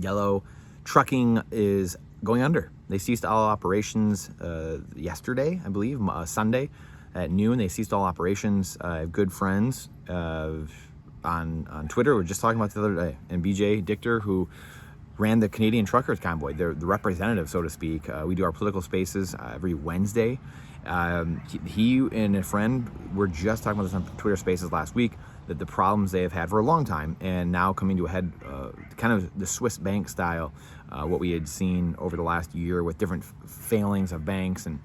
Yellow trucking is going under. They ceased all operations yesterday, I believe, Sunday at noon. They ceased all operations. I have good friends on Twitter. We were just talking about the other day, and BJ Dichter, who ran the Canadian Truckers Convoy, the representative, so to speak. We do our political spaces every Wednesday. He and a friend were just talking about this on Twitter Spaces last week, that the problems they have had for a long time and now coming to a head, kind of the Swiss bank style, what we had seen over the last year with different failings of banks and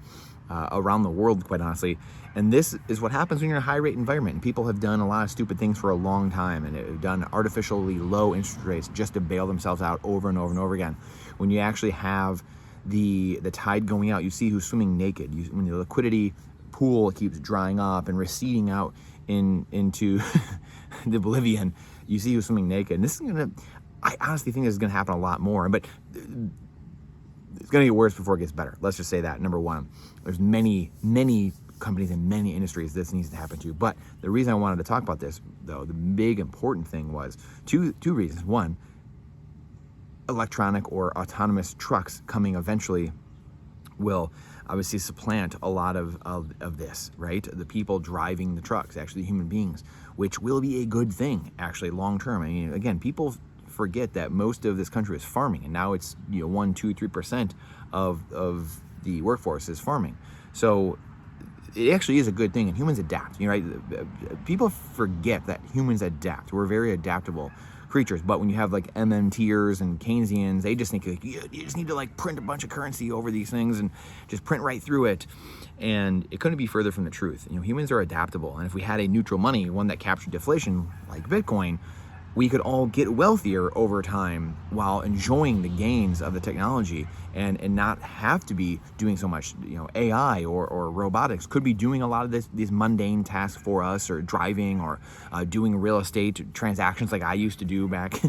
around the world, quite honestly. And this is what happens when you're in a high rate environment. And people have done a lot of stupid things for a long time and have done artificially low interest rates just to bail themselves out over and over and over again. When you actually have the tide going out, you see who's swimming naked. When the liquidity pool keeps drying up and receding out into the oblivion, you see who's swimming naked. And this is I honestly think this is gonna happen a lot more, but it's gonna get worse before it gets better. Let's just say that, number one. There's many companies in many industries this needs to happen to. But the reason I wanted to talk about this, though, the big important thing was two reasons. One, electronic or autonomous trucks coming eventually will obviously supplant a lot of this, right? The people driving the trucks, actually human beings, which will be a good thing, actually, long term. I mean, again, people forget that most of this country is farming, and now it's 1, 2, 3% of the workforce is farming. So it actually is a good thing, and humans adapt. Right? People forget that humans adapt. We're very adaptable creatures. But when you have like MMTers and Keynesians, they just think like, you just need to like print a bunch of currency over these things and just print right through it. And it couldn't be further from the truth. Humans are adaptable, and if we had a neutral money, one that captured deflation like Bitcoin, we could all get wealthier over time while enjoying the gains of the technology and not have to be doing so much. AI or robotics could be doing a lot of these mundane tasks for us, or driving, or doing real estate transactions like I used to do back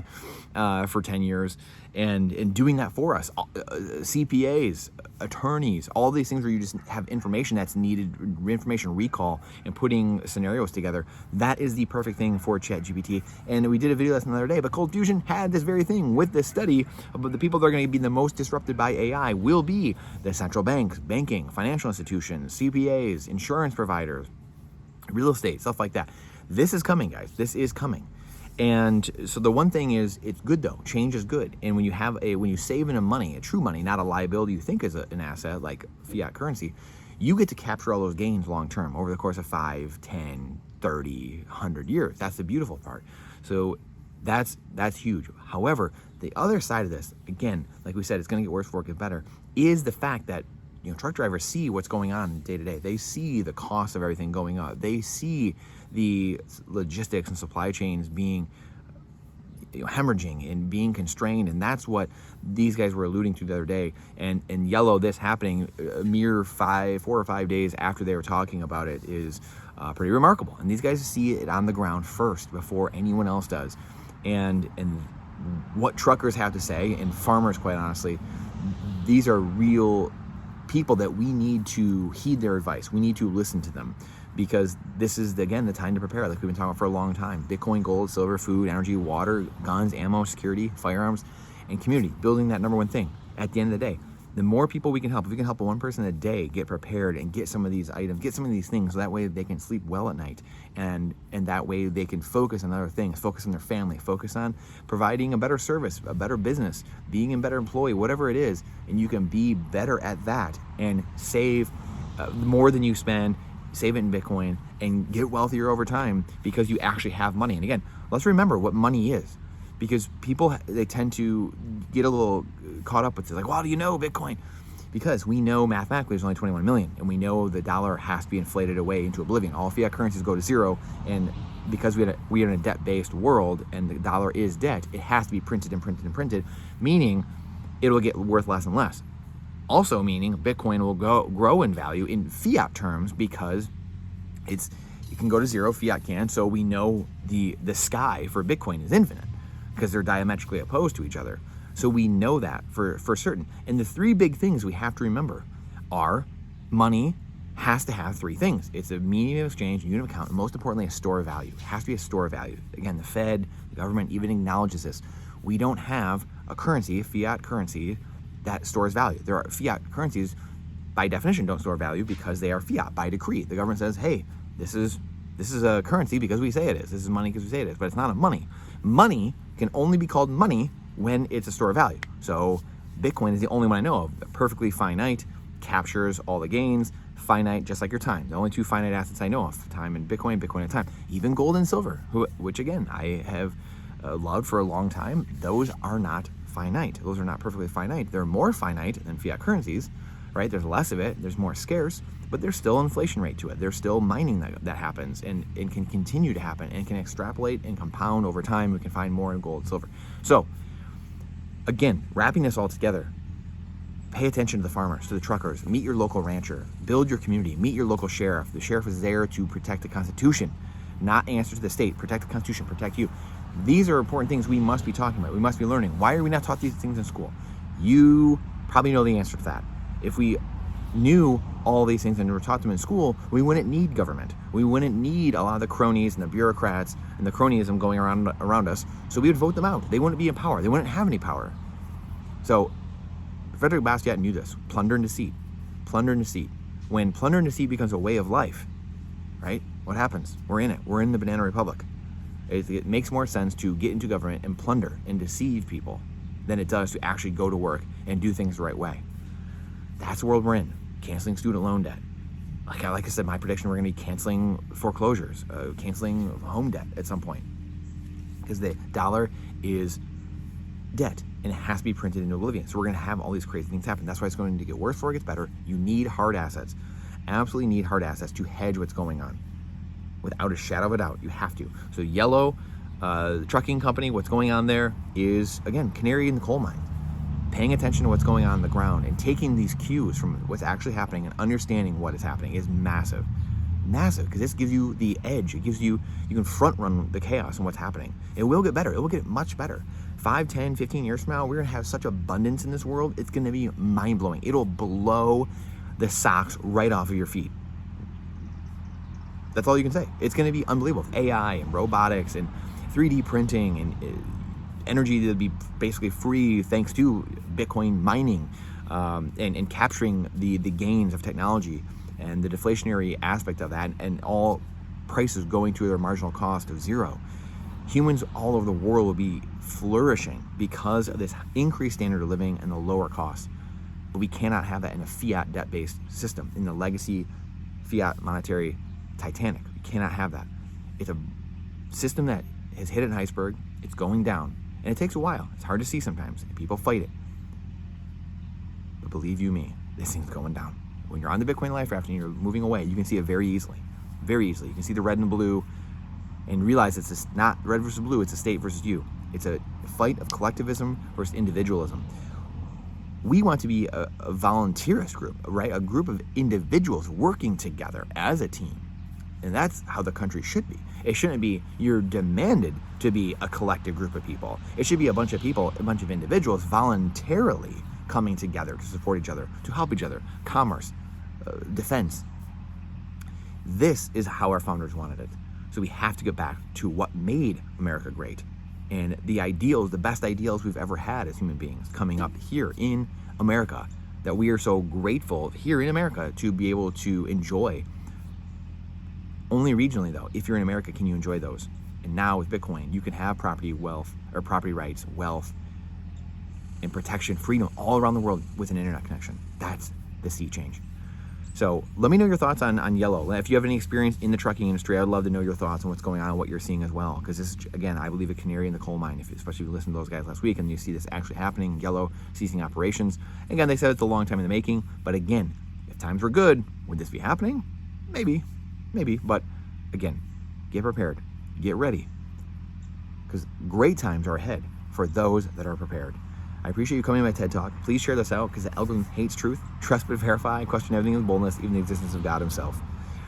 for 10 years, and doing that for us. CPAs, attorneys, all these things where you just have information that's needed, information recall, and putting scenarios together. That is the perfect thing for ChatGPT. And we did a video lesson the other day, but Cold Fusion had this very thing with this study about the people that are going to be the most disrupted by AI will be the central banks, banking, financial institutions, CPAs, insurance providers, real estate, stuff like that. This is coming, guys. This is coming. And so the one thing is, it's good though. Change is good. And when you save in a true money, not a liability you think is an asset like fiat currency, you get to capture all those gains long term over the course of 5, 10, 30, 100 years. That's the beautiful part. So that's huge. However, the other side of this, again, like we said, it's going to get worse before it gets better, is the fact that truck drivers see what's going on day to day. They see the cost of everything going up. They see the logistics and supply chains being hemorrhaging and being constrained, and that's what these guys were alluding to the other day. And yellow, this happening a mere 4 or 5 days after they were talking about it is pretty remarkable. And these guys see it on the ground first before anyone else does. And what truckers have to say, and farmers, quite honestly, these are real people that we need to heed their advice. We need to listen to them, because this is, again, the time to prepare, like we've been talking about for a long time. Bitcoin, gold, silver, food, energy, water, guns, ammo, security, firearms, and community. Building that number one thing. At the end of the day, the more people we can help, if we can help one person a day get prepared and get some of these items, get some of these things, so that way they can sleep well at night, and that way they can focus on other things, focus on their family, focus on providing a better service, a better business, being a better employee, whatever it is, and you can be better at that and save more than you spend, save it in Bitcoin, and get wealthier over time because you actually have money. And again, let's remember what money is, because people, they tend to get a little caught up with it, like, well, do you know Bitcoin? Because we know mathematically there's only 21 million, and we know the dollar has to be inflated away into oblivion. All fiat currencies go to zero, and because we are in a debt-based world and the dollar is debt, it has to be printed and printed and printed, meaning it'll get worth less and less. Also meaning Bitcoin will grow in value in fiat terms, because it can go to zero, fiat can. So we know the sky for Bitcoin is infinite, because they're diametrically opposed to each other. So we know that for certain. And the three big things we have to remember are money has to have three things. It's a medium of exchange, a unit of account, and most importantly, a store of value. It has to be a store of value. Again, the Fed, the government even acknowledges this. We don't have a currency, fiat currency, that stores value. There are fiat currencies, by definition, don't store value because they are fiat by decree. The government says, hey, this is a currency because we say it is. This is money because we say it is, but it's not a money. Money can only be called money when it's a store of value. So Bitcoin is the only one I know of, perfectly finite, captures all the gains, finite, just like your time. The only two finite assets I know of, time and Bitcoin and time. Even gold and silver, which again, I have loved for a long time, those are not finite. Those are not perfectly finite. They're more finite than fiat currencies, right? There's less of it, there's more scarce, but there's still inflation rate to it. There's still mining that happens and can continue to happen and can extrapolate and compound over time. We can find more in gold and silver. So again, wrapping this all together, pay attention to the farmers, to the truckers, meet your local rancher, build your community, meet your local sheriff. The sheriff is there to protect the Constitution, not answer to the state, protect the Constitution, protect you. These are important things we must be talking about. We must be learning. Why are we not taught these things in school? You probably know the answer to that. If we knew all these things and were taught them in school, we wouldn't need government. We wouldn't need a lot of the cronies and the bureaucrats and the cronyism going around us. So we would vote them out. They wouldn't be in power. They wouldn't have any power. So Frederick Bastiat knew this. Plunder and deceit. Plunder and deceit. When plunder and deceit becomes a way of life, right? What happens? We're in it. We're in the banana republic. It makes more sense to get into government and plunder and deceive people than it does to actually go to work and do things the right way. That's the world we're in. Canceling student loan debt. Like I said, my prediction, we're going to be canceling foreclosures, canceling home debt at some point. Because the dollar is debt and it has to be printed into oblivion. So we're going to have all these crazy things happen. That's why it's going to get worse before it gets better. You need hard assets. Absolutely need hard assets to hedge what's going on. Without a shadow of a doubt, you have to. So Yellow, the trucking company, what's going on there is, again, canary in the coal mine. Paying attention to what's going on the ground and taking these cues from what's actually happening and understanding what is happening is massive. Massive, because this gives you the edge. It gives you can front run the chaos and what's happening. It will get better. It will get much better. 5, 10, 15 years from now, we're going to have such abundance in this world. It's going to be mind-blowing. It'll blow the socks right off of your feet. That's all you can say. It's going to be unbelievable. AI and robotics and 3D printing and energy that'll be basically free thanks to Bitcoin mining and capturing the gains of technology and the deflationary aspect of that, and all prices going to their marginal cost of zero. Humans all over the world will be flourishing because of this increased standard of living and the lower costs. But we cannot have that in a fiat debt-based system, in the legacy fiat monetary Titanic. We cannot have that. It's a system that has hit an iceberg. It's going down. And it takes a while. It's hard to see sometimes. And people fight it. But believe you me, this thing's going down. When you're on the Bitcoin life raft and you're moving away, you can see it very easily. Very easily. You can see the red and the blue and realize it's not red versus blue, it's a state versus you. It's a fight of collectivism versus individualism. We want to be a volunteerist group, right? A group of individuals working together as a team. And that's how the country should be. It shouldn't be you're demanded to be a collective group of people. It should be a bunch of people, a bunch of individuals voluntarily coming together to support each other, to help each other, commerce, defense. This is how our founders wanted it. So we have to get back to what made America great. And the ideals, the best ideals we've ever had as human beings coming up here in America, that we are so grateful here in America to be able to enjoy. Only regionally though, if you're in America, can you enjoy those? And now with Bitcoin, you can have property rights, wealth, and protection, freedom all around the world with an internet connection. That's the sea change. So let me know your thoughts on Yellow. If you have any experience in the trucking industry, I'd love to know your thoughts on what's going on and what you're seeing as well. Because this is, again, I believe a canary in the coal mine, especially if you listen to those guys last week and you see this actually happening, Yellow ceasing operations. Again, they said it's a long time in the making. But again, if times were good, would this be happening? Maybe. But again, get prepared. Get ready. Because great times are ahead for those that are prepared. I appreciate you coming to my TED Talk. Please share this out because the algorithm hates truth. Trust but verify. Question everything with boldness, even the existence of God himself.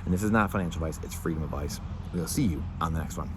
And this is not financial advice. It's freedom advice. We'll see you on the next one.